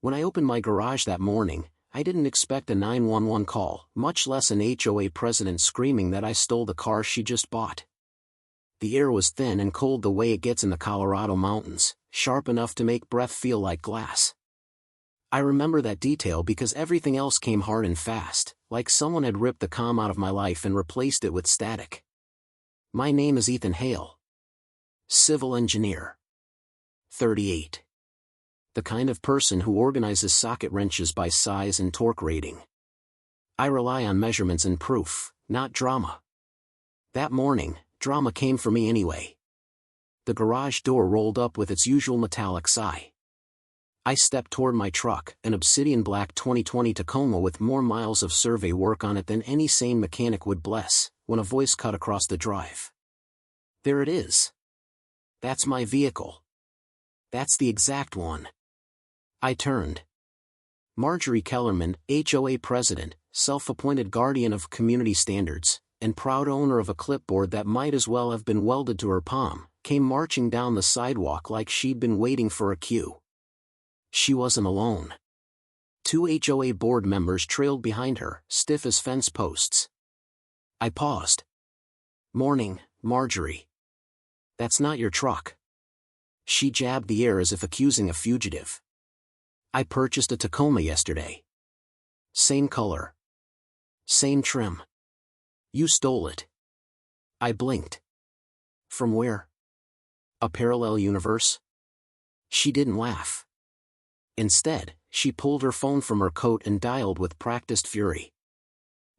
When I opened my garage that morning, I didn't expect a 911 call, much less an HOA president screaming that I stole the car she just bought. The air was thin and cold the way it gets in the Colorado mountains, sharp enough to make breath feel like glass. I remember that detail because everything else came hard and fast, like someone had ripped the calm out of my life and replaced it with static. My name is Ethan Hale. Civil engineer. 38. The kind of person who organizes socket wrenches by size and torque rating. I rely on measurements and proof, not drama. That morning, drama came for me anyway. The garage door rolled up with its usual metallic sigh. I stepped toward my truck, an obsidian black 2020 Tacoma with more miles of survey work on it than any sane mechanic would bless, when a voice cut across the drive. There it is. That's my vehicle. That's the exact one. I turned. Marjorie Kellerman, HOA President, self-appointed guardian of community standards, and proud owner of a clipboard that might as well have been welded to her palm, came marching down the sidewalk like she'd been waiting for a cue. She wasn't alone. 2 HOA board members trailed behind her, stiff as fence posts. I paused. "Morning, Marjorie. That's not your truck." She jabbed the air as if accusing a fugitive. "I purchased a Tacoma yesterday. Same color. Same trim. You stole it." I blinked. "From where? A parallel universe?" She didn't laugh. Instead, she pulled her phone from her coat and dialed with practiced fury.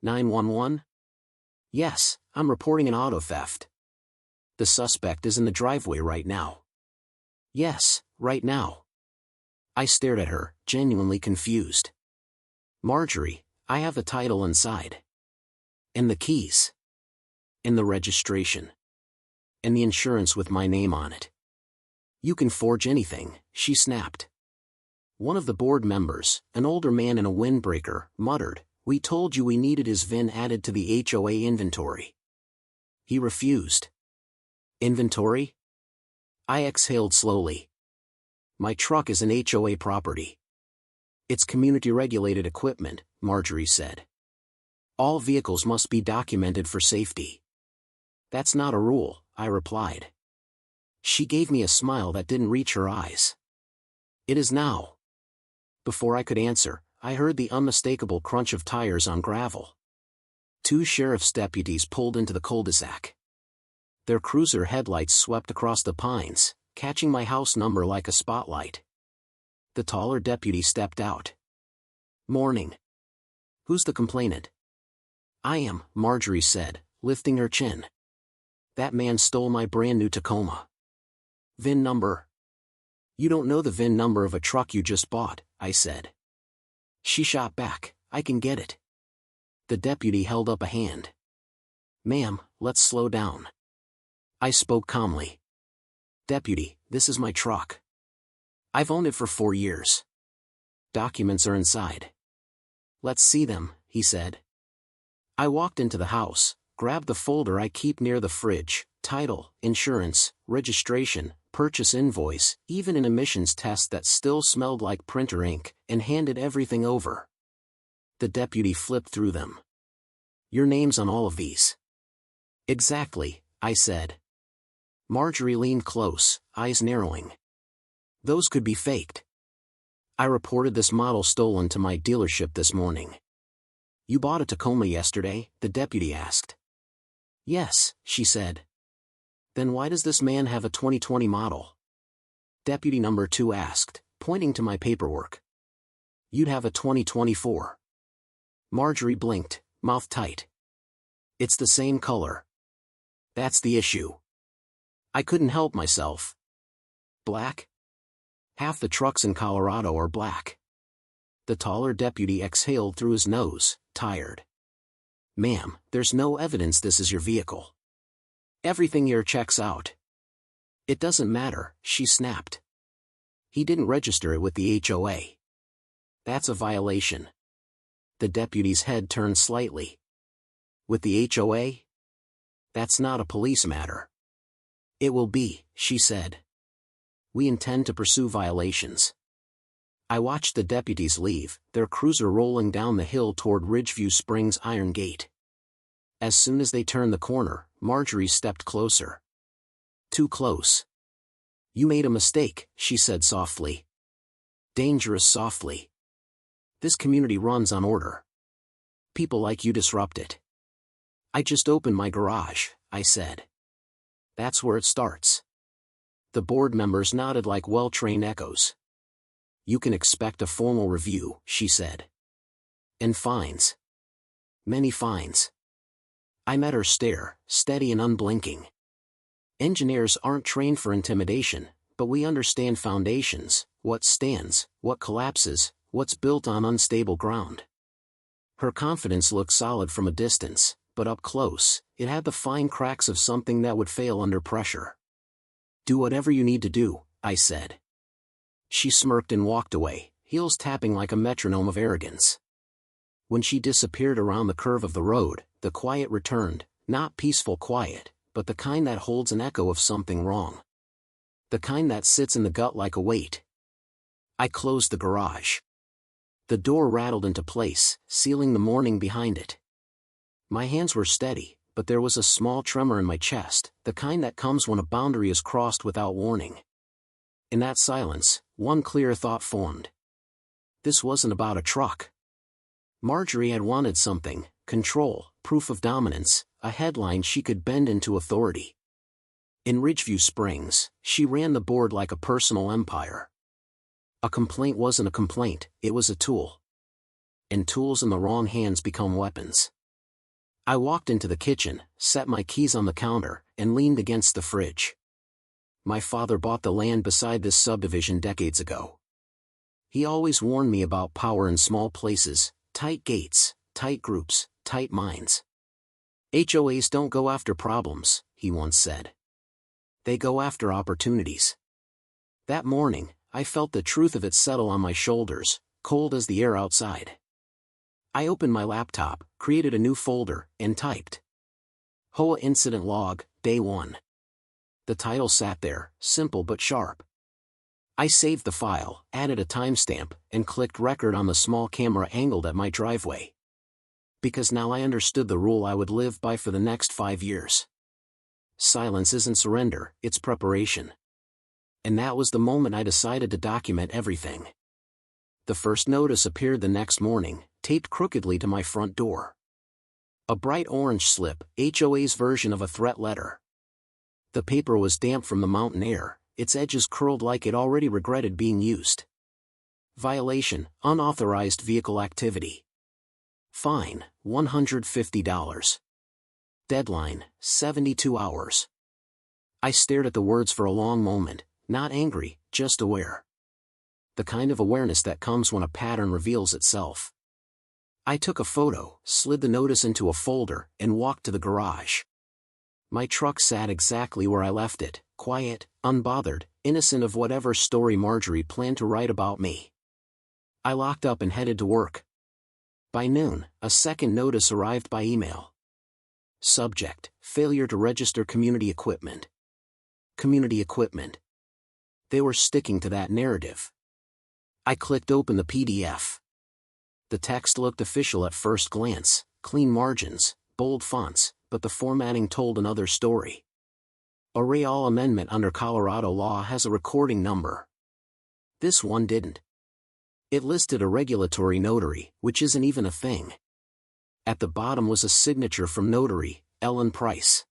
911? "Yes, I'm reporting an auto theft. The suspect is in the driveway right now." "Yes, right now." I stared at her, genuinely confused. "Marjorie, I have the title inside. And the keys. And the registration. And the insurance with my name on it." "You can forge anything," she snapped. One of the board members, an older man in a windbreaker, muttered, "We told you we needed his VIN added to the HOA inventory." He refused. "Inventory?" I exhaled slowly. "My truck is an HOA property. It's community-regulated equipment," Marjorie said. "All vehicles must be documented for safety." "That's not a rule," I replied. She gave me a smile that didn't reach her eyes. "It is now." Before I could answer, I heard the unmistakable crunch of tires on gravel. 2 sheriff's deputies pulled into the cul-de-sac. Their cruiser headlights swept across the pines, catching my house number like a spotlight. The taller deputy stepped out. "Morning. Who's the complainant?" "I am," Marjorie said, lifting her chin. "That man stole my brand new Tacoma." "VIN number?" "You don't know the VIN number of a truck you just bought," I said. She shot back, "I can get it." The deputy held up a hand. "Ma'am, let's slow down." I spoke calmly. "Deputy, this is my truck. I've owned it for 4 years. Documents are inside." "Let's see them," he said. I walked into the house, grabbed the folder I keep near the fridge, title, insurance, registration, purchase invoice, even an emissions test that still smelled like printer ink, and handed everything over. The deputy flipped through them. "Your name's on all of these." "Exactly," I said. Marjorie leaned close, eyes narrowing. "Those could be faked. I reported this model stolen to my dealership this morning." "You bought a Tacoma yesterday?" the deputy asked. "Yes," she said. "Then why does this man have a 2020 model?" Deputy number 2 asked, pointing to my paperwork. "You'd have a 2024. Marjorie blinked, mouth tight. "It's the same color." "That's the issue." I couldn't help myself. "Black?" "Half the trucks in Colorado are black." The taller deputy exhaled through his nose, tired. "Ma'am, there's no evidence this is your vehicle. Everything here checks out." "It doesn't matter," she snapped. "He didn't register it with the HOA. That's a violation." The deputy's head turned slightly. "With the HOA? That's not a police matter." "It will be," she said. "We intend to pursue violations." I watched the deputies leave, their cruiser rolling down the hill toward Ridgeview Springs Iron Gate. As soon as they turned the corner, Marjorie stepped closer. Too close. You made a mistake, she said softly. Dangerous softly. This community runs on order. People like you disrupt it. I just opened my garage, I said. That's where it starts. The board members nodded like well-trained echoes. You can expect a formal review, she said. And fines. Many fines. I met her stare, steady and unblinking. Engineers aren't trained for intimidation, but we understand foundations, what stands, what collapses, what's built on unstable ground. Her confidence looked solid from a distance, but up close, it had the fine cracks of something that would fail under pressure. Do whatever you need to do, I said. She smirked and walked away, heels tapping like a metronome of arrogance. When she disappeared around the curve of the road, the quiet returned, not peaceful quiet, but the kind that holds an echo of something wrong. The kind that sits in the gut like a weight. I closed the garage. The door rattled into place, sealing the morning behind it. My hands were steady, but there was a small tremor in my chest, the kind that comes when a boundary is crossed without warning. In that silence, one clear thought formed. This wasn't about a truck. Marjorie had wanted something, control, proof of dominance, a headline she could bend into authority. In Ridgeview Springs, she ran the board like a personal empire. A complaint wasn't a complaint, it was a tool. And tools in the wrong hands become weapons. I walked into the kitchen, set my keys on the counter, and leaned against the fridge. My father bought the land beside this subdivision decades ago. He always warned me about power in small places, tight gates, tight groups, tight minds. HOAs don't go after problems, he once said. They go after opportunities. That morning, I felt the truth of it settle on my shoulders, cold as the air outside. I opened my laptop, created a new folder, and typed. HOA Incident Log, Day 1. The title sat there, simple but sharp. I saved the file, added a timestamp, and clicked record on the small camera angled at my driveway. Because now I understood the rule I would live by for the next 5 years. Silence isn't surrender, it's preparation. And that was the moment I decided to document everything. The first notice appeared the next morning, taped crookedly to my front door. A bright orange slip, HOA's version of a threat letter. The paper was damp from the mountain air, its edges curled like it already regretted being used. Violation, unauthorized vehicle activity. Fine, $150. Deadline, 72 hours. I stared at the words for a long moment, not angry, just aware. The kind of awareness that comes when a pattern reveals itself. I took a photo, slid the notice into a folder, and walked to the garage. My truck sat exactly where I left it, quiet, unbothered, innocent of whatever story Marjorie planned to write about me. I locked up and headed to work. By noon, a second notice arrived by email. Subject: failure to register community equipment. Community equipment. They were sticking to that narrative. I clicked open the PDF. The text looked official at first glance, clean margins, bold fonts, but the formatting told another story. A REAL amendment under Colorado law has a recording number. This one didn't. It listed a regulatory notary, which isn't even a thing. At the bottom was a signature from Notary, Ellen Price.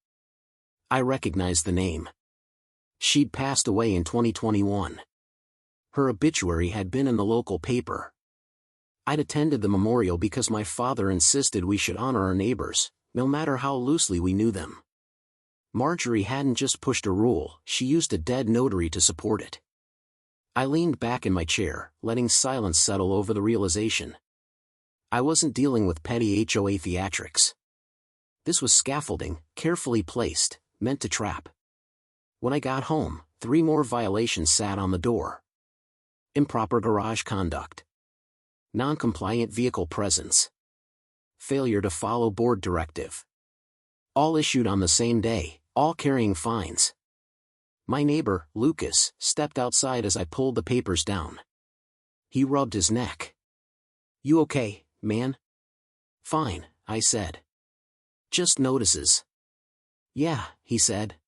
I recognized the name. She'd passed away in 2021. Her obituary had been in the local paper. I'd attended the memorial because my father insisted we should honor our neighbors, no matter how loosely we knew them. Marjorie hadn't just pushed a rule, she used a dead notary to support it. I leaned back in my chair, letting silence settle over the realization. I wasn't dealing with petty HOA theatrics. This was scaffolding, carefully placed, meant to trap. When I got home, 3 more violations sat on the door. Improper garage conduct. Non-compliant vehicle presence. Failure to follow board directive. All issued on the same day, all carrying fines. My neighbor, Lucas, stepped outside as I pulled the papers down. He rubbed his neck. "You okay, man?" "Fine," I said. "Just notices." "Yeah," he said.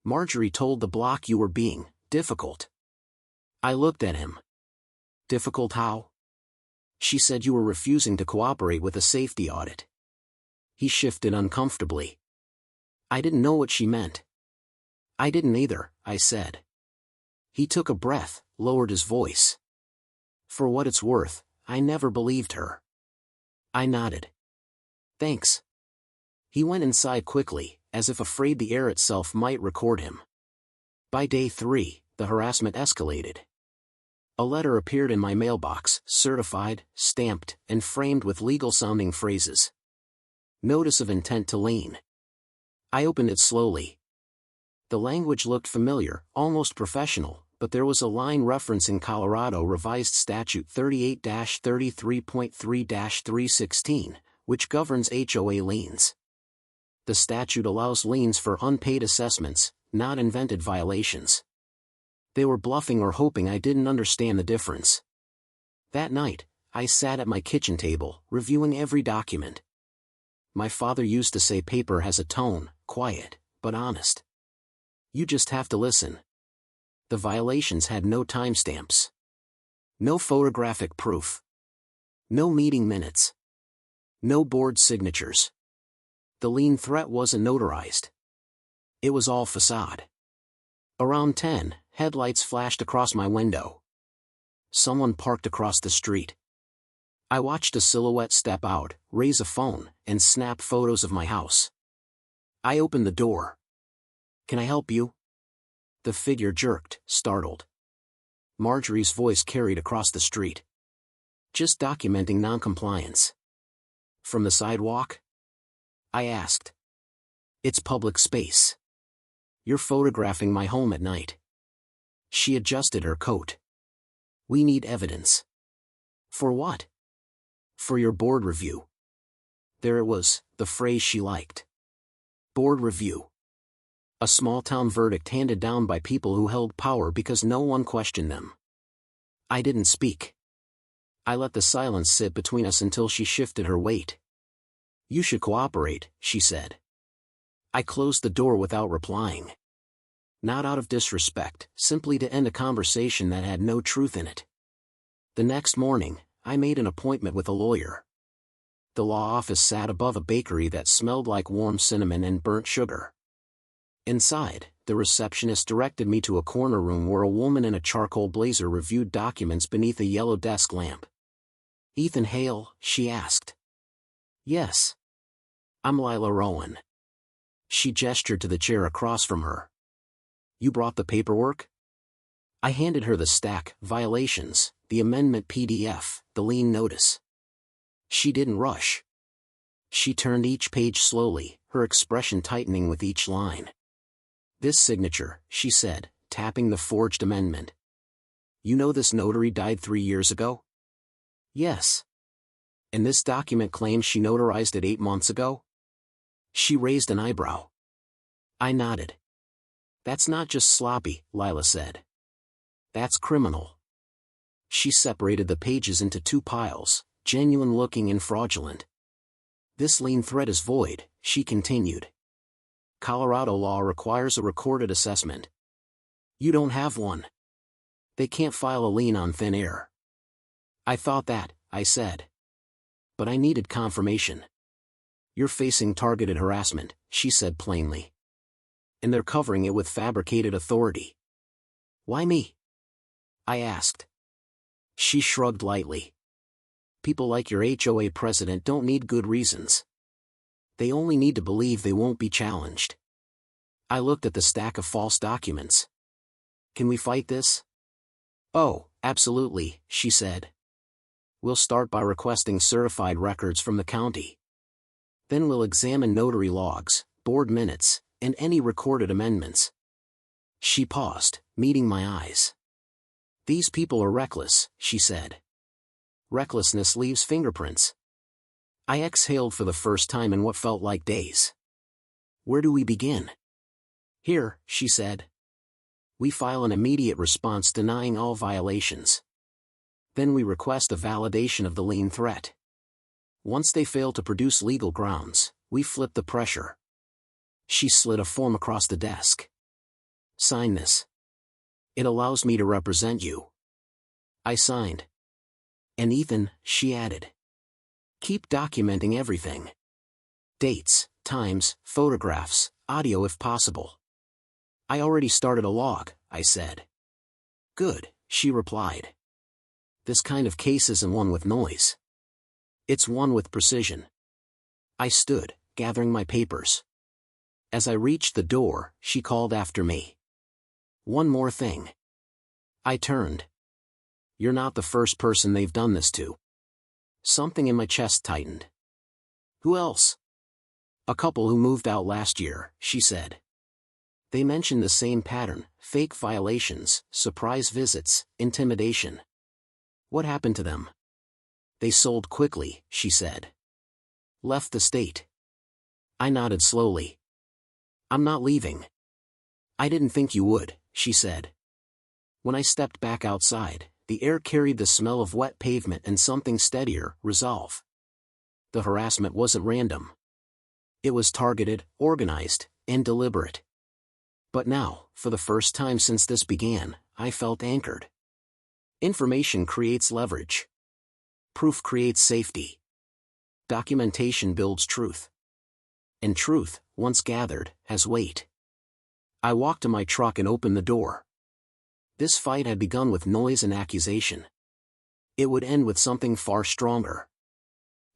"Marjorie told the block you were being difficult." I looked at him. "Difficult how?" "She said you were refusing to cooperate with a safety audit." He shifted uncomfortably. I didn't know what she meant. "I didn't either," I said. He took a breath, lowered his voice. "For what it's worth, I never believed her." I nodded. "Thanks." He went inside quickly, as if afraid the air itself might record him. By day 3, the harassment escalated. A letter appeared in my mailbox, certified, stamped, and framed with legal-sounding phrases. Notice of intent to lien. I opened it slowly. The language looked familiar, almost professional, but there was a line referencing Colorado Revised Statute 38-33.3-316, which governs HOA liens. The statute allows liens for unpaid assessments, not invented violations. They were bluffing or hoping I didn't understand the difference. That night, I sat at my kitchen table, reviewing every document. My father used to say paper has a tone, quiet, but honest. You just have to listen. The violations had no timestamps. No photographic proof. No meeting minutes. No board signatures. The lien threat wasn't notarized. It was all facade. Around 10, headlights flashed across my window. Someone parked across the street. I watched a silhouette step out, raise a phone, and snap photos of my house. I opened the door. "Can I help you?" The figure jerked, startled. Marjorie's voice carried across the street. "Just documenting noncompliance." "From the sidewalk?" I asked. "It's public space. You're photographing my home at night." She adjusted her coat. "We need evidence." "For what?" "For your board review." There it was, the phrase she liked. Board review. A small-town verdict handed down by people who held power because no one questioned them. I didn't speak. I let the silence sit between us until she shifted her weight. "You should cooperate," she said. I closed the door without replying. Not out of disrespect, simply to end a conversation that had no truth in it. The next morning, I made an appointment with a lawyer. The law office sat above a bakery that smelled like warm cinnamon and burnt sugar. Inside, the receptionist directed me to a corner room where a woman in a charcoal blazer reviewed documents beneath a yellow desk lamp. "Ethan Hale?" she asked. "Yes. I'm Lila Rowan." She gestured to the chair across from her. "You brought the paperwork?" I handed her the stack, violations, the amendment PDF, the lien notice. She didn't rush. She turned each page slowly, her expression tightening with each line. "This signature," she said, tapping the forged amendment. "You know this notary died 3 years ago?" "Yes." "And this document claims she notarized it 8 months ago?" She raised an eyebrow. I nodded. "That's not just sloppy," Lila said. "That's criminal." She separated the pages into 2 piles, genuine-looking and fraudulent. "This lien threat is void," she continued. "Colorado law requires a recorded assessment. You don't have one. They can't file a lien on thin air." "I thought that," I said. "But I needed confirmation." "You're facing targeted harassment," she said plainly. "And they're covering it with fabricated authority." "Why me?" I asked. She shrugged lightly. "People like your HOA president don't need good reasons. They only need to believe they won't be challenged." I looked at the stack of false documents. "Can we fight this?" "Oh, absolutely," she said. "We'll start by requesting certified records from the county. Then we'll examine notary logs, board minutes, and any recorded amendments." She paused, meeting my eyes. "These people are reckless," she said. "Recklessness leaves fingerprints." I exhaled for the first time in what felt like days. "Where do we begin?" "Here," she said. "We file an immediate response denying all violations. Then we request a validation of the lien threat. Once they fail to produce legal grounds, we flip the pressure. She slid a form across the desk. Sign this. It allows me to represent you. I signed. And Ethan, she added. Keep documenting everything. Dates, times, photographs, audio if possible. I already started a log, I said. Good, she replied. This kind of case isn't one with noise. It's one with precision. I stood, gathering my papers. As I reached the door, she called after me. One more thing. I turned. You're not the first person they've done this to. Something in my chest tightened. Who else? A couple who moved out last year, she said. They mentioned the same pattern, fake violations, surprise visits, intimidation. What happened to them? They sold quickly, she said. Left the state. I nodded slowly. I'm not leaving. I didn't think you would, she said. When I stepped back outside, the air carried the smell of wet pavement and something steadier, resolve. The harassment wasn't random. It was targeted, organized, and deliberate. But now, for the first time since this began, I felt anchored. Information creates leverage. Proof creates safety. Documentation builds truth. And truth, once gathered, has weight. I walked to my truck and opened the door. This fight had begun with noise and accusation. It would end with something far stronger.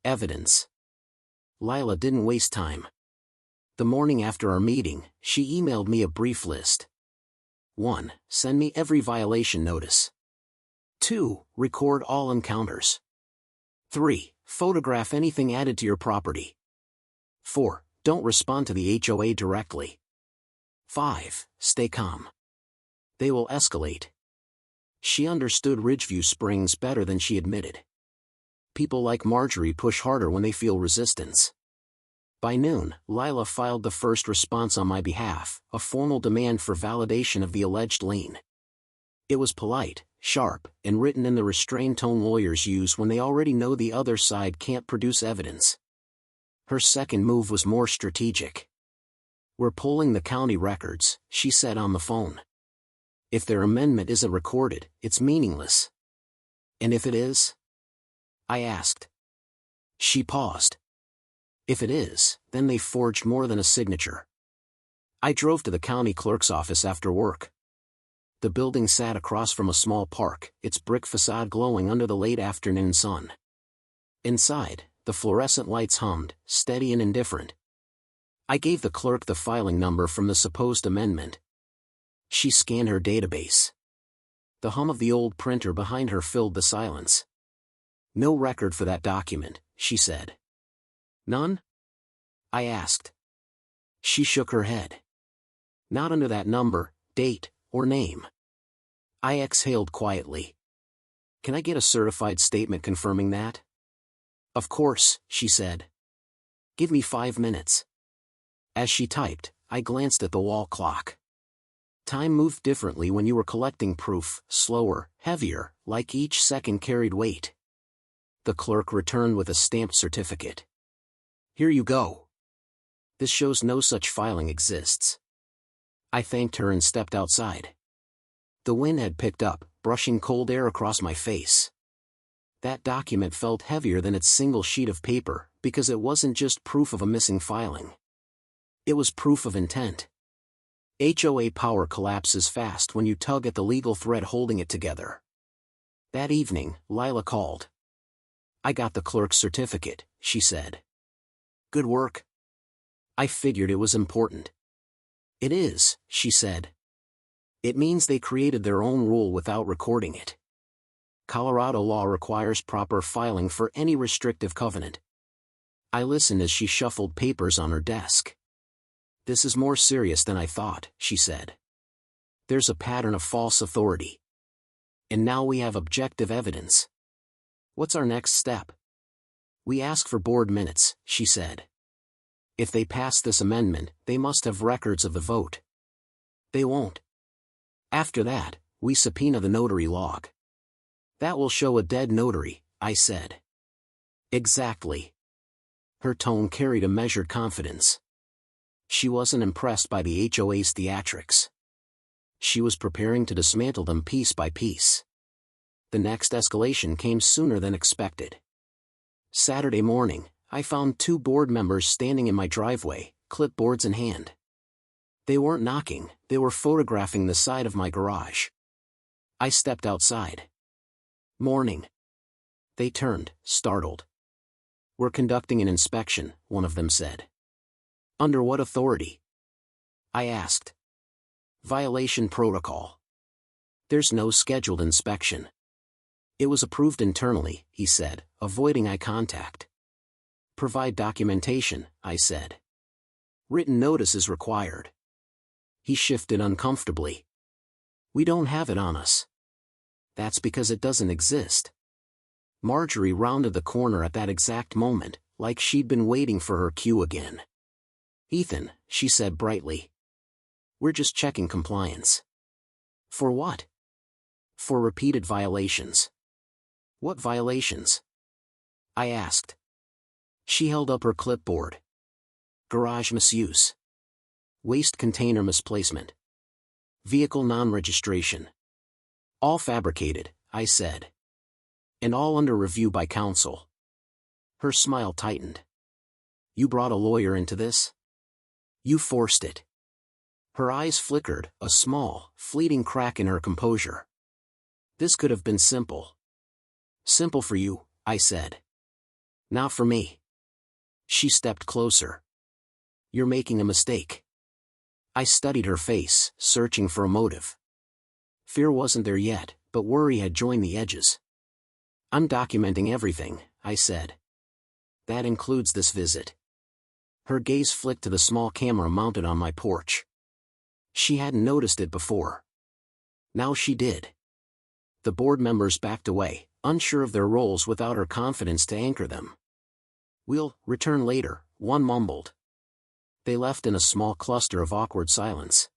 Evidence. Lila didn't waste time. The morning after our meeting, she emailed me a brief list. 1. Send me every violation notice. 2. Record all encounters. 3. Photograph anything added to your property. 4. Don't respond to the HOA directly. 5. Stay calm. They will escalate. She understood Ridgeview Springs better than she admitted. People like Marjorie push harder when they feel resistance. By noon, Lila filed the first response on my behalf, a formal demand for validation of the alleged lien. It was polite, sharp, and written in the restrained tone lawyers use when they already know the other side can't produce evidence. Her second move was more strategic. We're pulling the county records, she said on the phone. If their amendment isn't recorded, it's meaningless. And if it is? I asked. She paused. If it is, then they forged more than a signature. I drove to the county clerk's office after work. The building sat across from a small park, its brick facade glowing under the late afternoon sun. Inside, the fluorescent lights hummed, steady and indifferent. I gave the clerk the filing number from the supposed amendment. She scanned her database. The hum of the old printer behind her filled the silence. No record for that document, she said. None? I asked. She shook her head. Not under that number, date, or name. I exhaled quietly. Can I get a certified statement confirming that? Of course, she said. Give me 5 minutes. As she typed, I glanced at the wall clock. Time moved differently when you were collecting proof, slower, heavier, like each second carried weight. The clerk returned with a stamped certificate. Here you go. This shows no such filing exists. I thanked her and stepped outside. The wind had picked up, brushing cold air across my face. That document felt heavier than its single sheet of paper, because it wasn't just proof of a missing filing. It was proof of intent. HOA power collapses fast when you tug at the legal thread holding it together. That evening, Lila called. I got the clerk's certificate, she said. Good work. I figured it was important. It is, she said. It means they created their own rule without recording it. Colorado law requires proper filing for any restrictive covenant. I listened as she shuffled papers on her desk. This is more serious than I thought, she said. There's a pattern of false authority. And now we have objective evidence. What's our next step? We ask for board minutes, she said. If they pass this amendment, they must have records of the vote. They won't. After that, we subpoena the notary log. That will show a dead notary, I said. Exactly. Her tone carried a measured confidence. She wasn't impressed by the HOA's theatrics. She was preparing to dismantle them piece by piece. The next escalation came sooner than expected. Saturday morning, I found 2 board members standing in my driveway, clipboards in hand. They weren't knocking, they were photographing the side of my garage. I stepped outside. Morning. They turned, startled. We're conducting an inspection, one of them said. Under what authority? I asked. Violation protocol. There's no scheduled inspection. It was approved internally, he said, avoiding eye contact. Provide documentation, I said. Written notice is required. He shifted uncomfortably. We don't have it on us. That's because it doesn't exist. Marjorie rounded the corner at that exact moment, like she'd been waiting for her cue again. Ethan, she said brightly. We're just checking compliance. For what? For repeated violations. What violations? I asked. She held up her clipboard. Garage misuse. Waste container misplacement. Vehicle non-registration. All fabricated, I said. And all under review by counsel. Her smile tightened. You brought a lawyer into this? You forced it. Her eyes flickered, a small, fleeting crack in her composure. This could have been simple. Simple for you, I said. Not for me. She stepped closer. You're making a mistake. I studied her face, searching for a motive. Fear wasn't there yet, but worry had joined the edges. I'm documenting everything, I said. That includes this visit. Her gaze flicked to the small camera mounted on my porch. She hadn't noticed it before. Now she did. The board members backed away, unsure of their roles without her confidence to anchor them. We'll return later, one mumbled. They left in a small cluster of awkward silence.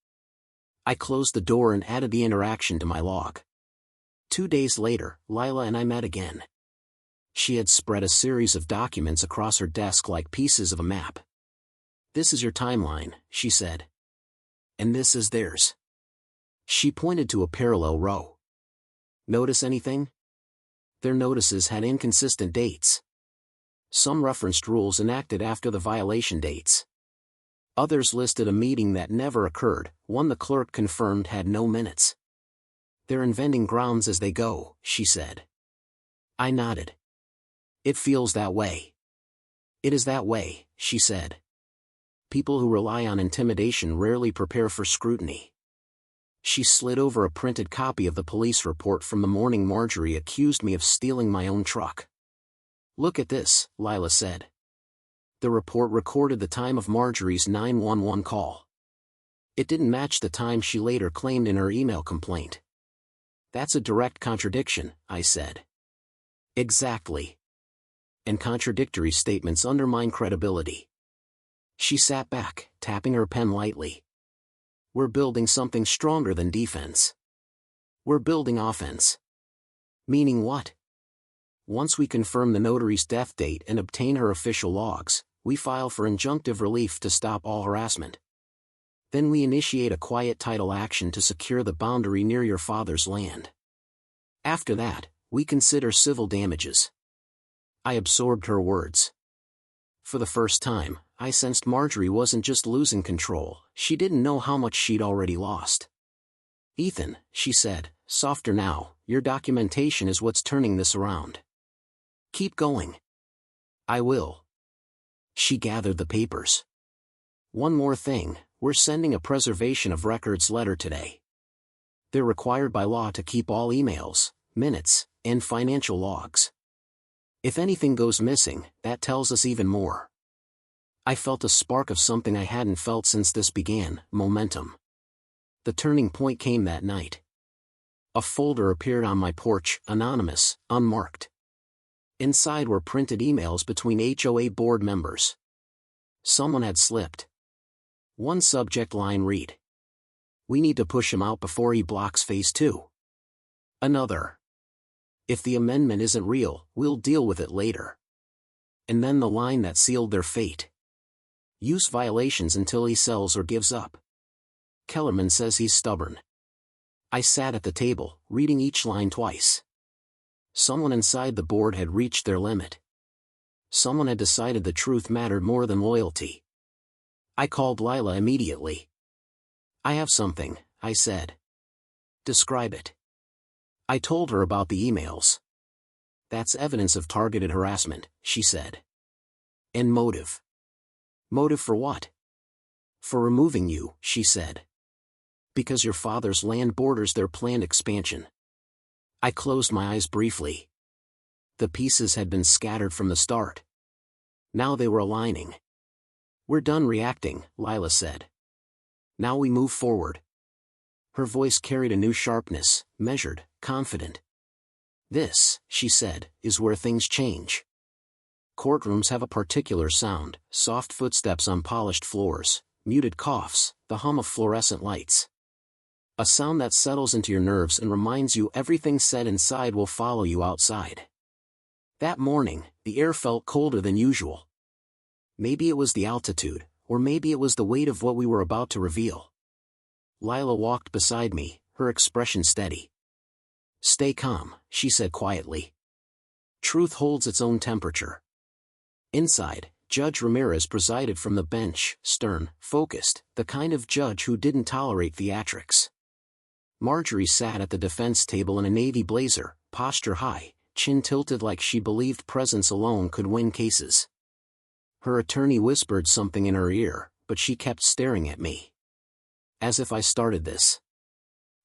I closed the door and added the interaction to my log. 2 days later, Lila and I met again. She had spread a series of documents across her desk like pieces of a map. This is your timeline, she said. And this is theirs. She pointed to a parallel row. Notice anything? Their notices had inconsistent dates. Some referenced rules enacted after the violation dates. Others listed a meeting that never occurred, one the clerk confirmed had no minutes. They're inventing grounds as they go, she said. I nodded. It feels that way. It is that way, she said. People who rely on intimidation rarely prepare for scrutiny. She slid over a printed copy of the police report from the morning Marjorie accused me of stealing my own truck. Look at this, Lila said. The report recorded the time of Marjorie's 911 call. It didn't match the time she later claimed in her email complaint. That's a direct contradiction, I said. Exactly. And contradictory statements undermine credibility. She sat back, tapping her pen lightly. We're building something stronger than defense. We're building offense. Meaning what? Once we confirm the notary's death date and obtain her official logs, we file for injunctive relief to stop all harassment. Then we initiate a quiet title action to secure the boundary near your father's land. After that, we consider civil damages. I absorbed her words. For the first time, I sensed Marjorie wasn't just losing control, she didn't know how much she'd already lost. Ethan, she said, softer now, your documentation is what's turning this around. Keep going. I will. She gathered the papers. One more thing, we're sending a preservation of records letter today. They're required by law to keep all emails, minutes, and financial logs. If anything goes missing, that tells us even more. I felt a spark of something I hadn't felt since this began, momentum. The turning point came that night. A folder appeared on my porch, anonymous, unmarked. Inside were printed emails between HOA board members. Someone had slipped. One subject line read, "We need to push him out before he blocks phase 2. Another, If the amendment isn't real, we'll deal with it later. And then the line that sealed their fate. Use violations until he sells or gives up. Kellerman says he's stubborn. I sat at the table, reading each line twice. Someone inside the board had reached their limit. Someone had decided the truth mattered more than loyalty. I called Lila immediately. I have something, I said. Describe it. I told her about the emails. That's evidence of targeted harassment, she said. And motive. Motive for what? For removing you, she said. Because your father's land borders their planned expansion. I closed my eyes briefly. The pieces had been scattered from the start. Now they were aligning. We're done reacting, Lila said. Now we move forward. Her voice carried a new sharpness, measured, confident. This, she said, is where things change. Courtrooms have a particular sound, soft footsteps on polished floors, muted coughs, the hum of fluorescent lights. A sound that settles into your nerves and reminds you everything said inside will follow you outside. That morning, the air felt colder than usual. Maybe it was the altitude, or maybe it was the weight of what we were about to reveal. Lila walked beside me, her expression steady. Stay calm, she said quietly. Truth holds its own temperature. Inside, Judge Ramirez presided from the bench, stern, focused, the kind of judge who didn't tolerate theatrics. Marjorie sat at the defense table in a navy blazer, posture high, chin tilted like she believed presence alone could win cases. Her attorney whispered something in her ear, but she kept staring at me. As if I started this.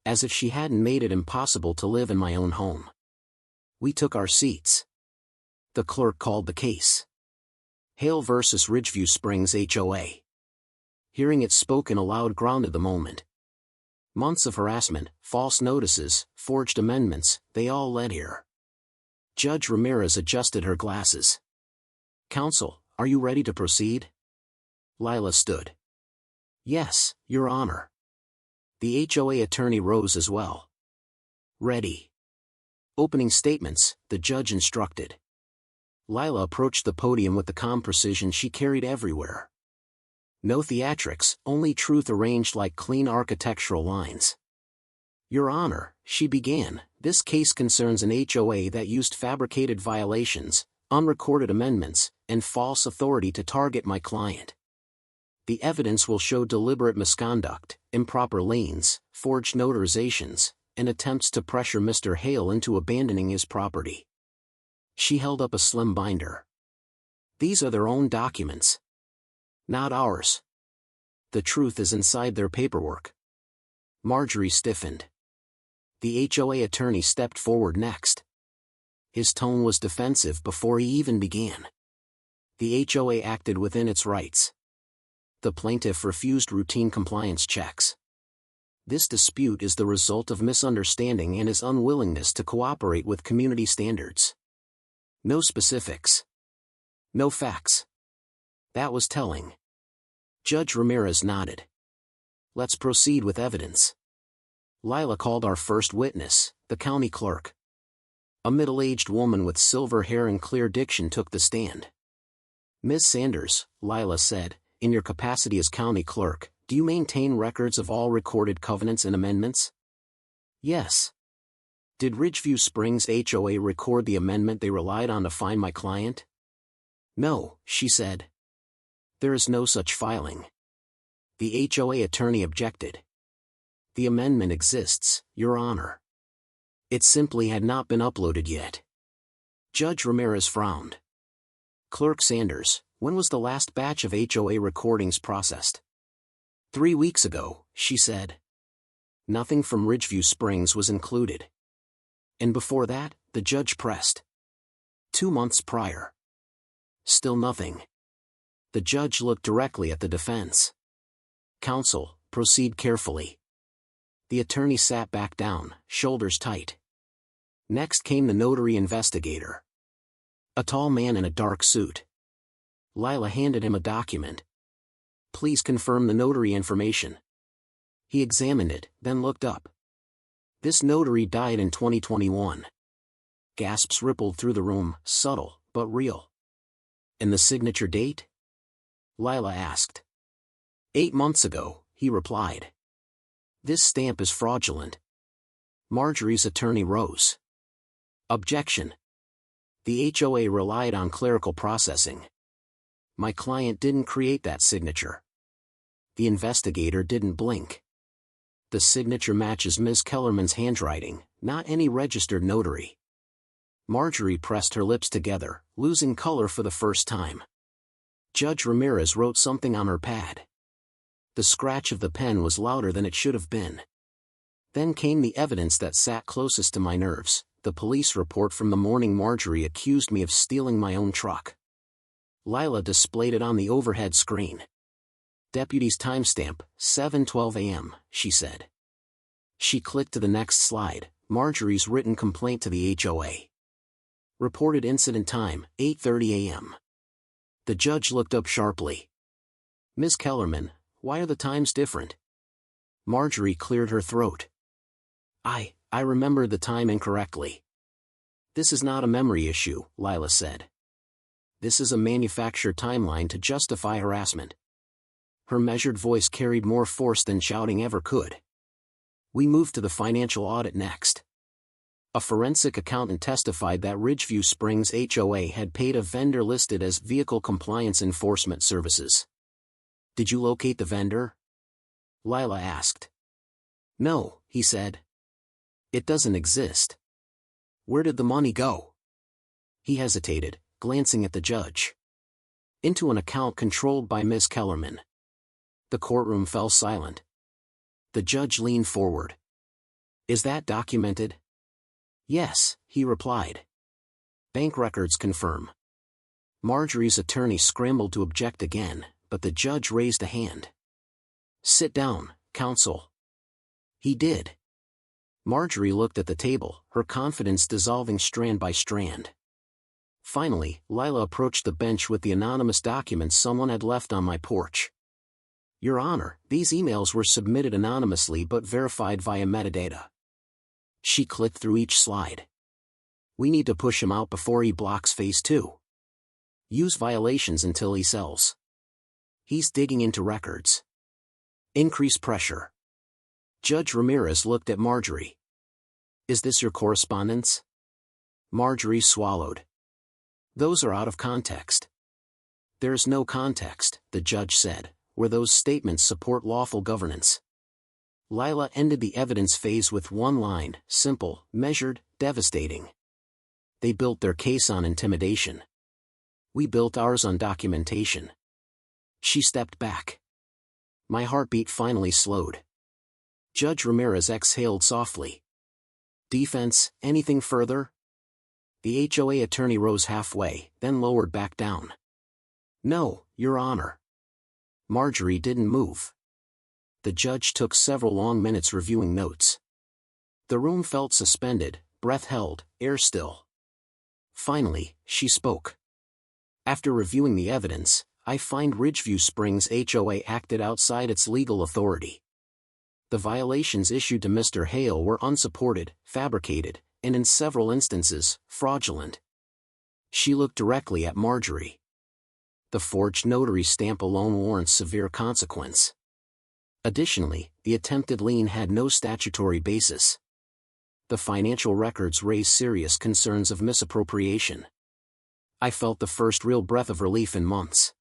As if she hadn't made it impossible to live in my own home. We took our seats. The clerk called the case. Hale versus Ridgeview Springs HOA. Hearing it spoken aloud grounded the moment. Months of harassment, false notices, forged amendments, they all led here. Judge Ramirez adjusted her glasses. Counsel, are you ready to proceed? Lila stood. Yes, Your Honor. The HOA attorney rose as well. Ready. Opening statements, the judge instructed. Lila approached the podium with the calm precision she carried everywhere. No theatrics, only truth arranged like clean architectural lines. Your Honor, she began, this case concerns an HOA that used fabricated violations, unrecorded amendments, and false authority to target my client. The evidence will show deliberate misconduct, improper liens, forged notarizations, and attempts to pressure Mr. Hale into abandoning his property. She held up a slim binder. These are their own documents. Not ours. The truth is inside their paperwork. Marjorie stiffened. The HOA attorney stepped forward next. His tone was defensive before he even began. The HOA acted within its rights. The plaintiff refused routine compliance checks. This dispute is the result of misunderstanding and his unwillingness to cooperate with community standards. No specifics. No facts. That was telling. Judge Ramirez nodded. Let's proceed with evidence. Lila called our first witness, the county clerk. A middle-aged woman with silver hair and clear diction took the stand. Ms. Sanders, Lila said, in your capacity as county clerk, do you maintain records of all recorded covenants and amendments? Yes. Did Ridgeview Springs HOA record the amendment they relied on to find my client? No, she said. There is no such filing. The HOA attorney objected. The amendment exists, Your Honor. It simply had not been uploaded yet. Judge Ramirez frowned. Clerk Sanders, when was the last batch of HOA recordings processed? 3 weeks ago, she said. Nothing from Ridgeview Springs was included. And before that, the judge pressed. 2 months prior. Still nothing. The judge looked directly at the defense. Counsel, proceed carefully. The attorney sat back down, shoulders tight. Next came the notary investigator. A tall man in a dark suit. Lila handed him a document. Please confirm the notary information. He examined it, then looked up. This notary died in 2021. Gasps rippled through the room, subtle, but real. And the signature date? Lila asked. 8 months ago, he replied. This stamp is fraudulent. Marjorie's attorney rose. Objection. The HOA relied on clerical processing. My client didn't create that signature. The investigator didn't blink. The signature matches Ms. Kellerman's handwriting, not any registered notary. Marjorie pressed her lips together, losing color for the first time. Judge Ramirez wrote something on her pad. The scratch of the pen was louder than it should have been. Then came the evidence that sat closest to my nerves, the police report from the morning Marjorie accused me of stealing my own truck. Lila displayed it on the overhead screen. Deputy's timestamp, 7:12 a.m., she said. She clicked to the next slide, Marjorie's written complaint to the HOA. Reported incident time, 8:30 a.m. The judge looked up sharply. Ms. Kellerman, why are the times different? Marjorie cleared her throat. I remembered the time incorrectly. This is not a memory issue, Lila said. This is a manufactured timeline to justify harassment. Her measured voice carried more force than shouting ever could. We moved to the financial audit next. A forensic accountant testified that Ridgeview Springs HOA had paid a vendor listed as Vehicle Compliance Enforcement Services. Did you locate the vendor? Lila asked. No, he said. It doesn't exist. Where did the money go? He hesitated, glancing at the judge. Into an account controlled by Ms. Kellerman. The courtroom fell silent. The judge leaned forward. Is that documented? Yes, he replied. Bank records confirm. Marjorie's attorney scrambled to object again, but the judge raised a hand. Sit down, counsel. He did. Marjorie looked at the table, her confidence dissolving strand by strand. Finally, Lila approached the bench with the anonymous documents someone had left on my porch. Your Honor, these emails were submitted anonymously but verified via metadata. She clicked through each slide. We need to push him out before he blocks phase 2. Use violations until he sells. He's digging into records. Increase pressure. Judge Ramirez looked at Marjorie. Is this your correspondence? Marjorie swallowed. Those are out of context. There's no context, the judge said, where those statements support lawful governance. Lila ended the evidence phase with one line, simple, measured, devastating. They built their case on intimidation. We built ours on documentation. She stepped back. My heartbeat finally slowed. Judge Ramirez exhaled softly. Defense, anything further? The HOA attorney rose halfway, then lowered back down. No, Your Honor. Marjorie didn't move. The judge took several long minutes reviewing notes. The room felt suspended, breath held, air still. Finally, she spoke. After reviewing the evidence, I find Ridgeview Springs HOA acted outside its legal authority. The violations issued to Mr. Hale were unsupported, fabricated, and in several instances, fraudulent. She looked directly at Marjorie. The forged notary stamp alone warrants severe consequence. Additionally, the attempted lien had no statutory basis. The financial records raised serious concerns of misappropriation. I felt the first real breath of relief in months.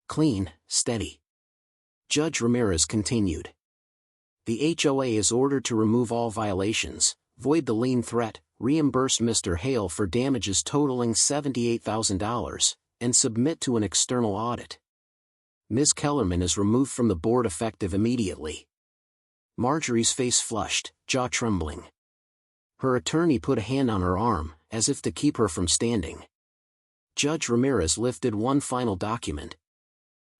Clean, steady. Judge Ramirez continued. The HOA is ordered to remove all violations, void the lien threat, reimburse Mr. Hale for damages totaling $78,000, and submit to an external audit. Ms. Kellerman is removed from the board effective immediately. Marjorie's face flushed, jaw trembling. Her attorney put a hand on her arm, as if to keep her from standing. Judge Ramirez lifted one final document.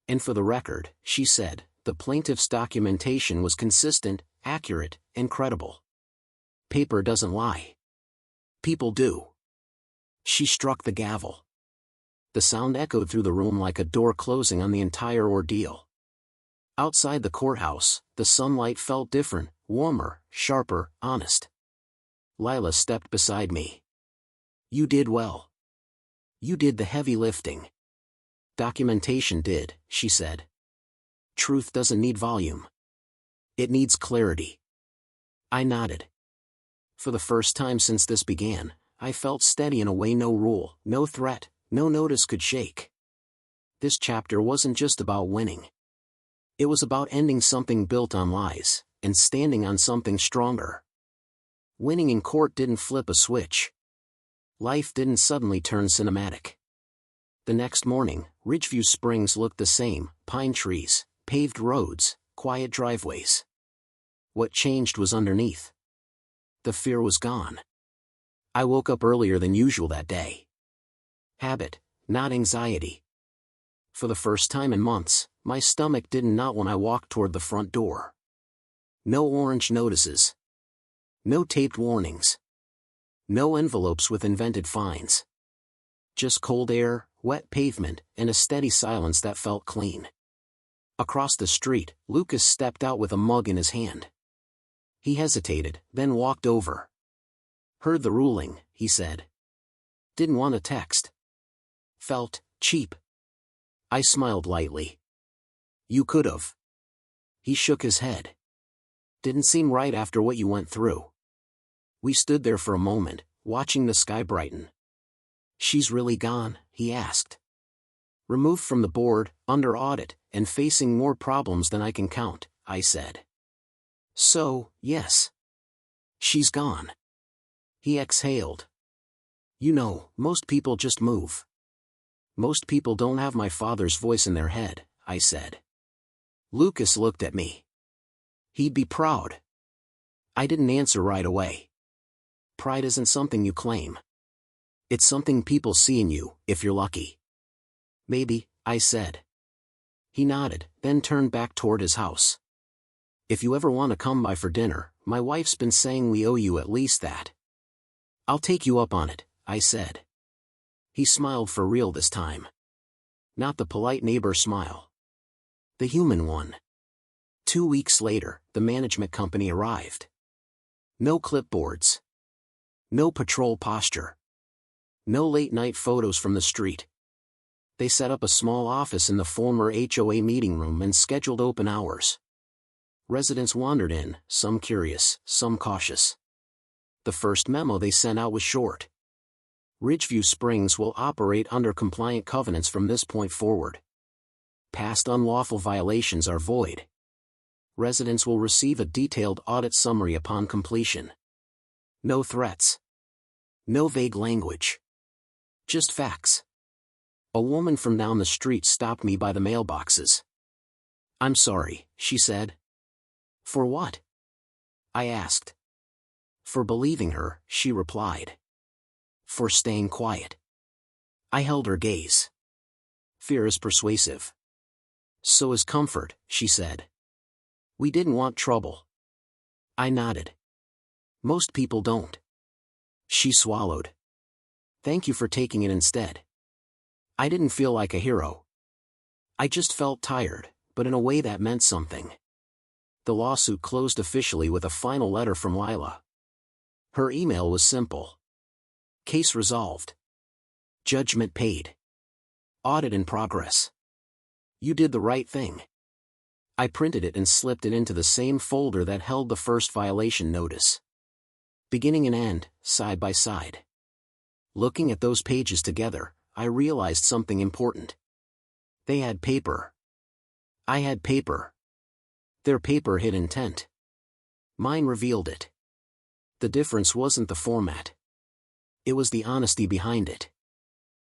And for the record, she said, the plaintiff's documentation was consistent, accurate, and credible. Paper doesn't lie. People do. She struck the gavel. The sound echoed through the room like a door closing on the entire ordeal. Outside the courthouse, the sunlight felt different, warmer, sharper, honest. Lila stepped beside me. You did well. You did the heavy lifting. Documentation did, she said. Truth doesn't need volume. It needs clarity. I nodded. For the first time since this began, I felt steady in a way no rule, no threat, no notice could shake. This chapter wasn't just about winning. It was about ending something built on lies, and standing on something stronger. Winning in court didn't flip a switch. Life didn't suddenly turn cinematic. The next morning, Ridgeview Springs looked the same: pine trees, paved roads, quiet driveways. What changed was underneath. The fear was gone. I woke up earlier than usual that day. Habit, not anxiety. For the first time in months, my stomach didn't knot when I walked toward the front door. No orange notices. No taped warnings. No envelopes with invented fines. Just cold air, wet pavement, and a steady silence that felt clean. Across the street, Lucas stepped out with a mug in his hand. He hesitated, then walked over. Heard the ruling, he said. Didn't want to text. Felt cheap. I smiled lightly. You could've. He shook his head. Didn't seem right after what you went through. We stood there for a moment, watching the sky brighten. She's really gone, he asked. Removed from the board, under audit, and facing more problems than I can count, I said. So, yes. She's gone. He exhaled. You know, most people just move. Most people don't have my father's voice in their head, I said. Lucas looked at me. He'd be proud. I didn't answer right away. Pride isn't something you claim. It's something people see in you, if you're lucky. Maybe, I said. He nodded, then turned back toward his house. If you ever want to come by for dinner, my wife's been saying we owe you at least that. I'll take you up on it, I said. He smiled for real this time. Not the polite neighbor smile. The human one. 2 weeks later, the management company arrived. No clipboards. No patrol posture. No late-night photos from the street. They set up a small office in the former HOA meeting room and scheduled open hours. Residents wandered in, some curious, some cautious. The first memo they sent out was short. Ridgeview Springs will operate under compliant covenants from this point forward. Past unlawful violations are void. Residents will receive a detailed audit summary upon completion. No threats. No vague language. Just facts. A woman from down the street stopped me by the mailboxes. I'm sorry, she said. For what? I asked. For believing her, she replied. For staying quiet. I held her gaze. Fear is persuasive. So is comfort, she said. We didn't want trouble. I nodded. Most people don't. She swallowed. Thank you for taking it instead. I didn't feel like a hero. I just felt tired, but in a way that meant something. The lawsuit closed officially with a final letter from Lila. Her email was simple. Case resolved. Judgment paid. Audit in progress. You did the right thing. I printed it and slipped it into the same folder that held the first violation notice. Beginning and end, side by side. Looking at those pages together, I realized something important. They had paper. I had paper. Their paper hid intent. Mine revealed it. The difference wasn't the format. It was the honesty behind it.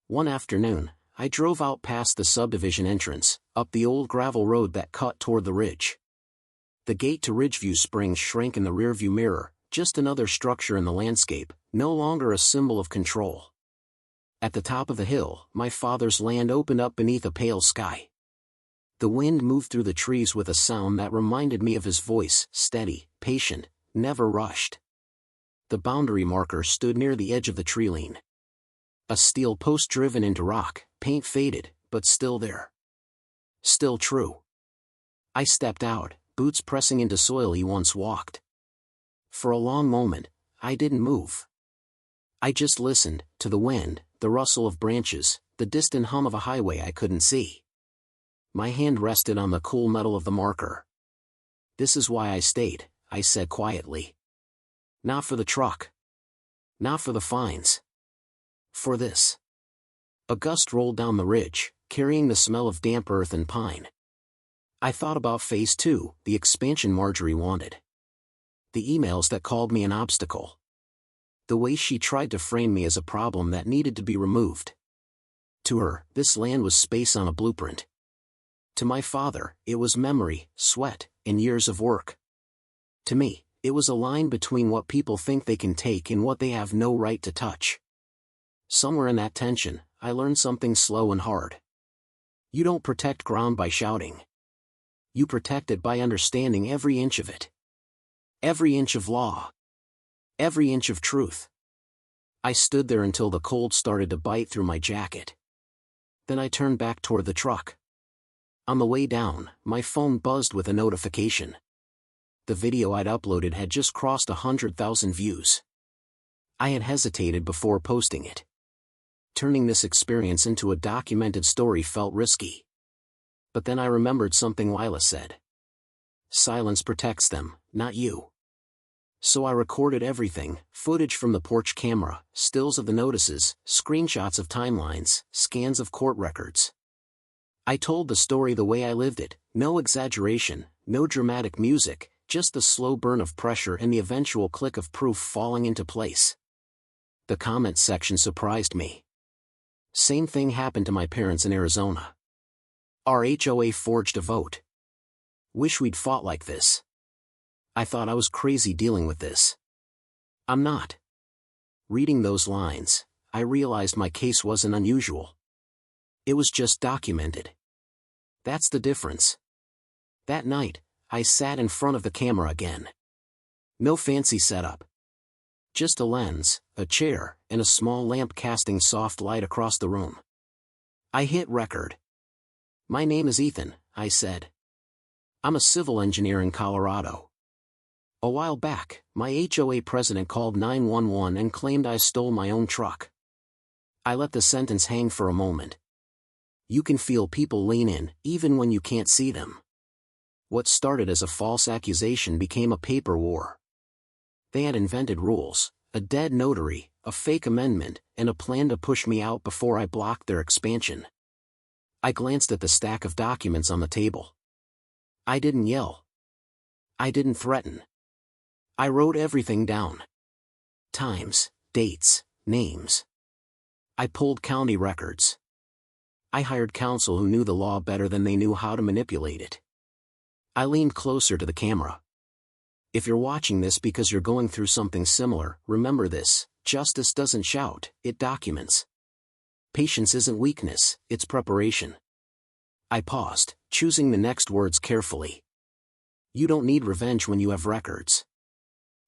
One afternoon, I drove out past the subdivision entrance, up the old gravel road that cut toward the ridge. The gate to Ridgeview Springs shrank in the rearview mirror, just another structure in the landscape, no longer a symbol of control. At the top of the hill, my father's land opened up beneath a pale sky. The wind moved through the trees with a sound that reminded me of his voice, steady, patient, never rushed. The boundary marker stood near the edge of the tree line. A steel post driven into rock, paint faded, but still there. Still true. I stepped out, boots pressing into soil he once walked. For a long moment, I didn't move. I just listened, to the wind, the rustle of branches, the distant hum of a highway I couldn't see. My hand rested on the cool metal of the marker. "This is why I stayed," I said quietly. "Not for the truck. Not for the fines. For this." A gust rolled down the ridge, carrying the smell of damp earth and pine. I thought about phase 2, the expansion Marjorie wanted. The emails that called me an obstacle. The way she tried to frame me as a problem that needed to be removed. To her, this land was space on a blueprint. To my father, it was memory, sweat, and years of work. To me, it was a line between what people think they can take and what they have no right to touch. Somewhere in that tension, I learned something slow and hard. You don't protect ground by shouting. You protect it by understanding every inch of it. Every inch of law. Every inch of truth. I stood there until the cold started to bite through my jacket. Then I turned back toward the truck. On the way down, my phone buzzed with a notification. The video I'd uploaded had just crossed 100,000 views. I had hesitated before posting it. Turning this experience into a documented story felt risky. But then I remembered something Lila said. Silence protects them, not you. So I recorded everything, footage from the porch camera, stills of the notices, screenshots of timelines, scans of court records. I told the story the way I lived it, no exaggeration, no dramatic music, just the slow burn of pressure and the eventual click of proof falling into place. The comments section surprised me. Same thing happened to my parents in Arizona. Our HOA forged a vote. Wish we'd fought like this. I thought I was crazy dealing with this. I'm not. Reading those lines, I realized my case wasn't unusual. It was just documented. That's the difference. That night, I sat in front of the camera again. No fancy setup. Just a lens, a chair, and a small lamp casting soft light across the room. I hit record. "My name is Ethan," I said. "I'm a civil engineer in Colorado. A while back, my HOA president called 911 and claimed I stole my own truck." I let the sentence hang for a moment. You can feel people lean in, even when you can't see them. What started as a false accusation became a paper war. They had invented rules, a dead notary, a fake amendment, and a plan to push me out before I blocked their expansion. I glanced at the stack of documents on the table. I didn't yell. I didn't threaten. I wrote everything down. Times, dates, names. I pulled county records. I hired counsel who knew the law better than they knew how to manipulate it. I leaned closer to the camera. If you're watching this because you're going through something similar, remember this: justice doesn't shout, it documents. Patience isn't weakness, it's preparation. I paused, choosing the next words carefully. You don't need revenge when you have records.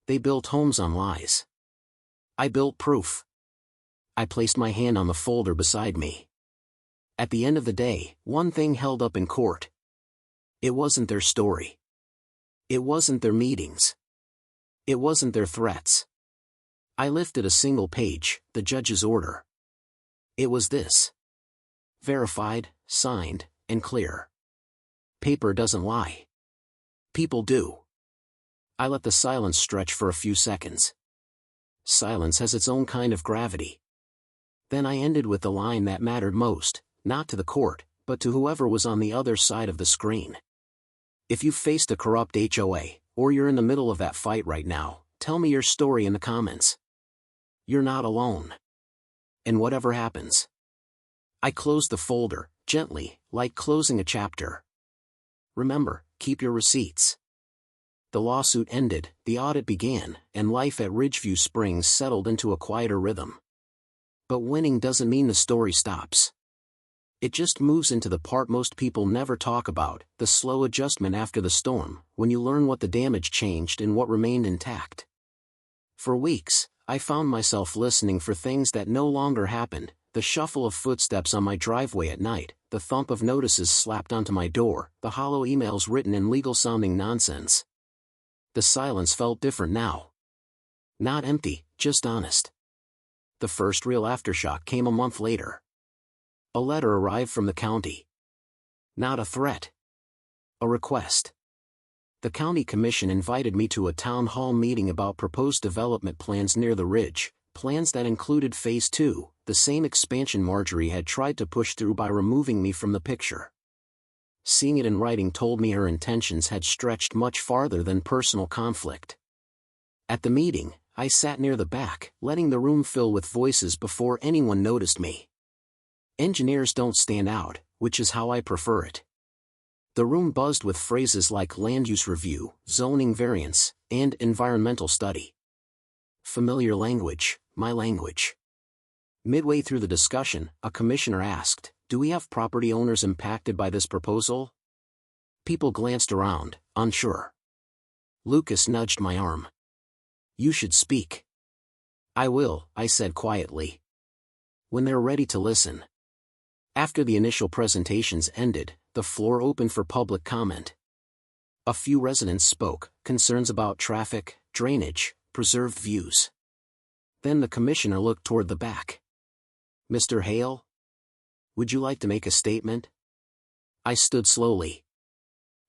They built homes on lies. I built proof. I placed my hand on the folder beside me. At the end of the day, one thing held up in court. It wasn't their story. It wasn't their meetings. It wasn't their threats. I lifted a single page, the judge's order. It was this. Verified, signed, and clear. Paper doesn't lie. People do. I let the silence stretch for a few seconds. Silence has its own kind of gravity. Then I ended with the line that mattered most, not to the court, but to whoever was on the other side of the screen. If you've faced a corrupt HOA, or you're in the middle of that fight right now, tell me your story in the comments. You're not alone. And whatever happens. I closed the folder, gently, like closing a chapter. Remember, keep your receipts. The lawsuit ended, the audit began, and life at Ridgeview Springs settled into a quieter rhythm. But winning doesn't mean the story stops. It just moves into the part most people never talk about, the slow adjustment after the storm, when you learn what the damage changed and what remained intact. For weeks, I found myself listening for things that no longer happened: the shuffle of footsteps on my driveway at night, the thump of notices slapped onto my door, the hollow emails written in legal-sounding nonsense. The silence felt different now. Not empty, just honest. The first real aftershock came a month later. A letter arrived from the county. Not a threat. A request. The county commission invited me to a town hall meeting about proposed development plans near the ridge, plans that included Phase 2, the same expansion Marjorie had tried to push through by removing me from the picture. Seeing it in writing told me her intentions had stretched much farther than personal conflict. At the meeting, I sat near the back, letting the room fill with voices before anyone noticed me. Engineers don't stand out, which is how I prefer it. The room buzzed with phrases like land use review, zoning variance, and environmental study. Familiar language, my language. Midway through the discussion, a commissioner asked, "Do we have property owners impacted by this proposal?" People glanced around, unsure. Lucas nudged my arm. "You should speak." "I will," I said quietly. "When they're ready to listen." After the initial presentations ended, the floor opened for public comment. A few residents spoke, concerns about traffic, drainage, preserved views. Then the commissioner looked toward the back. "Mr. Hale? Would you like to make a statement?" I stood slowly.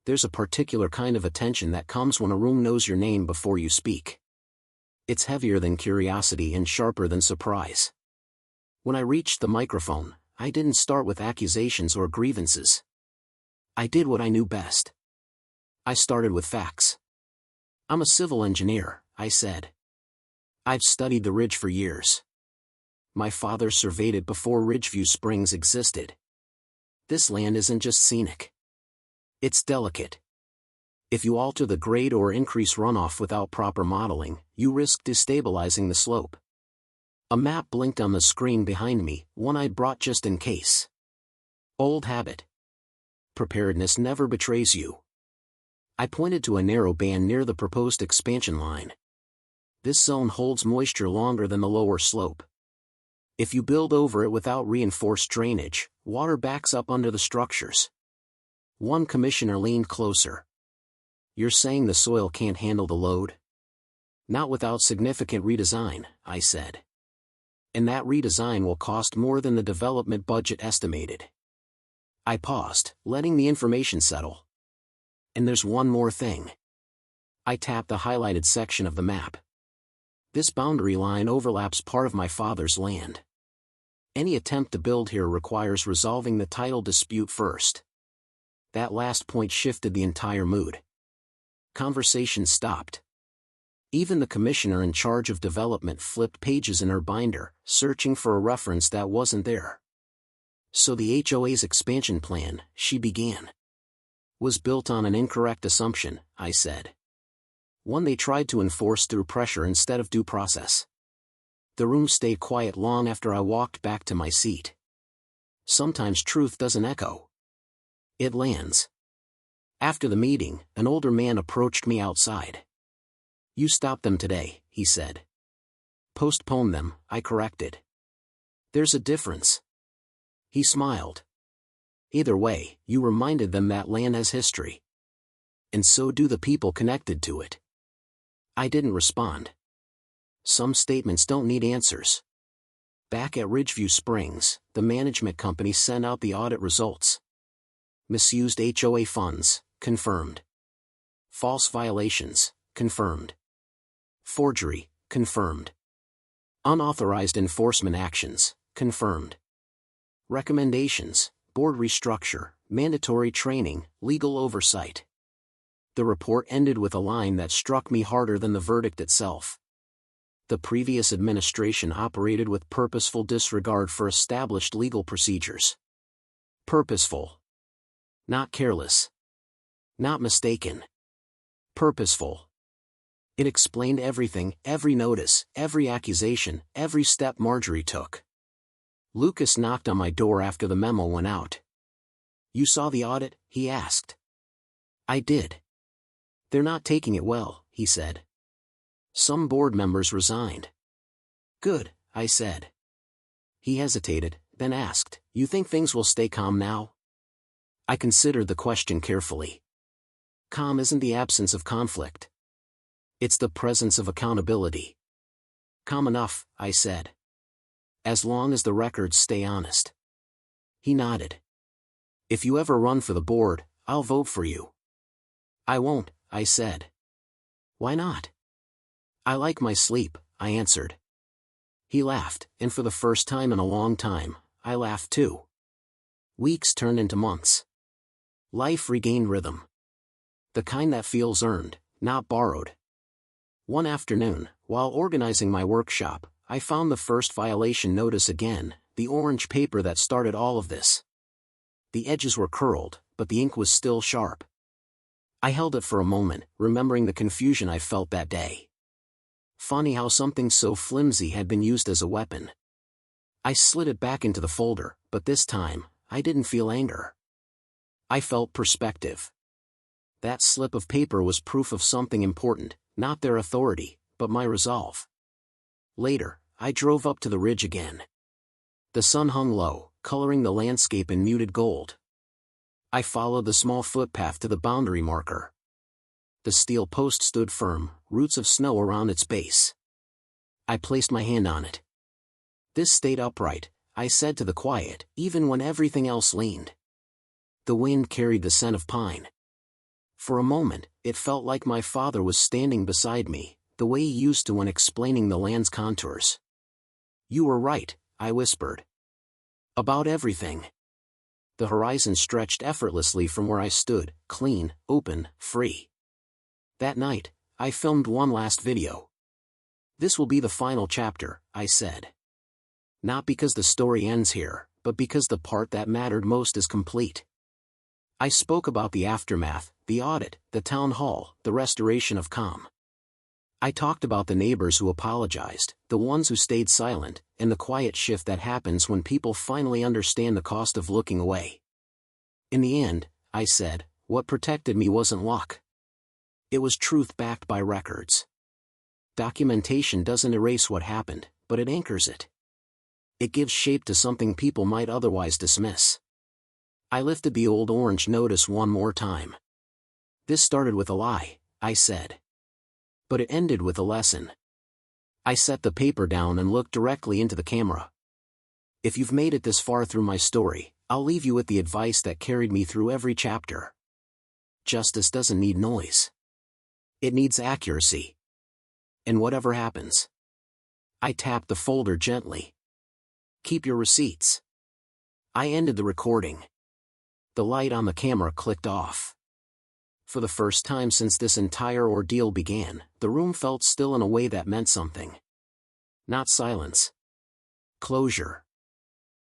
There's a particular kind of attention that comes when a room knows your name before you speak. It's heavier than curiosity and sharper than surprise. When I reached the microphone, I didn't start with accusations or grievances. I did what I knew best. I started with facts. "I'm a civil engineer," I said. "I've studied the ridge for years. My father surveyed it before Ridgeview Springs existed. This land isn't just scenic. It's delicate. If you alter the grade or increase runoff without proper modeling, you risk destabilizing the slope." A map blinked on the screen behind me, one I'd brought just in case. Old habit. Preparedness never betrays you. I pointed to a narrow band near the proposed expansion line. This zone holds moisture longer than the lower slope. If you build over it without reinforced drainage, water backs up under the structures. One commissioner leaned closer. "You're saying the soil can't handle the load?" "Not without significant redesign," I said. "And that redesign will cost more than the development budget estimated." I paused, letting the information settle. "And there's one more thing." I tapped the highlighted section of the map. "This boundary line overlaps part of my father's land. Any attempt to build here requires resolving the title dispute first." That last point shifted the entire mood. Conversation stopped. Even the commissioner in charge of development flipped pages in her binder, searching for a reference that wasn't there. "So the HOA's expansion plan," she began, "was built on an incorrect assumption," I said. "One they tried to enforce through pressure instead of due process." The room stayed quiet long after I walked back to my seat. Sometimes truth doesn't echo. It lands. After the meeting, an older man approached me outside. "You stopped them today," he said. "Postpone them," I corrected. "There's a difference." He smiled. "Either way, you reminded them that land has history. And so do the people connected to it." I didn't respond. Some statements don't need answers. Back at Ridgeview Springs, the management company sent out the audit results. Misused HOA funds, confirmed. False violations, confirmed. Forgery, confirmed. Unauthorized enforcement actions, confirmed. Recommendations, board restructure, mandatory training, legal oversight. The report ended with a line that struck me harder than the verdict itself. The previous administration operated with purposeful disregard for established legal procedures. Purposeful. Not careless. Not mistaken. Purposeful. It explained everything, every notice, every accusation, every step Marjorie took. Lucas knocked on my door after the memo went out. "You saw the audit?" he asked. I did. "They're not taking it well," he said. "Some board members resigned." "Good," I said. He hesitated, then asked, "You think things will stay calm now?" I considered the question carefully. Calm isn't the absence of conflict. It's the presence of accountability. "Calm enough," I said. As long as the records stay honest. He nodded. If you ever run for the board, I'll vote for you. I won't, I said. Why not? I like my sleep, I answered. He laughed, and for the first time in a long time, I laughed too. Weeks turned into months. Life regained rhythm. The kind that feels earned, not borrowed. One afternoon, while organizing my workshop, I found the first violation notice again, the orange paper that started all of this. The edges were curled, but the ink was still sharp. I held it for a moment, remembering the confusion I felt that day. Funny how something so flimsy had been used as a weapon. I slid it back into the folder, but this time, I didn't feel anger. I felt perspective. That slip of paper was proof of something important, not their authority, but my resolve. Later, I drove up to the ridge again. The sun hung low, coloring the landscape in muted gold. I followed the small footpath to the boundary marker. The steel post stood firm, roots of snow around its base. I placed my hand on it. This stayed upright, I said to the quiet, even when everything else leaned. The wind carried the scent of pine. For a moment, it felt like my father was standing beside me, the way he used to when explaining the land's contours. You were right, I whispered. About everything. The horizon stretched effortlessly from where I stood, clean, open, free. That night, I filmed one last video. This will be the final chapter, I said. Not because the story ends here, but because the part that mattered most is complete. I spoke about the aftermath, the audit, the town hall, the restoration of calm. I talked about the neighbors who apologized, the ones who stayed silent, and the quiet shift that happens when people finally understand the cost of looking away. In the end, I said, what protected me wasn't luck. It was truth backed by records. Documentation doesn't erase what happened, but it anchors it. It gives shape to something people might otherwise dismiss. I lifted the old orange notice one more time. This started with a lie, I said. But it ended with a lesson. I set the paper down and looked directly into the camera. If you've made it this far through my story, I'll leave you with the advice that carried me through every chapter. Justice doesn't need noise. It needs accuracy. And whatever happens. I tapped the folder gently. Keep your receipts. I ended the recording. The light on the camera clicked off. For the first time since this entire ordeal began, the room felt still in a way that meant something. Not silence. Closure.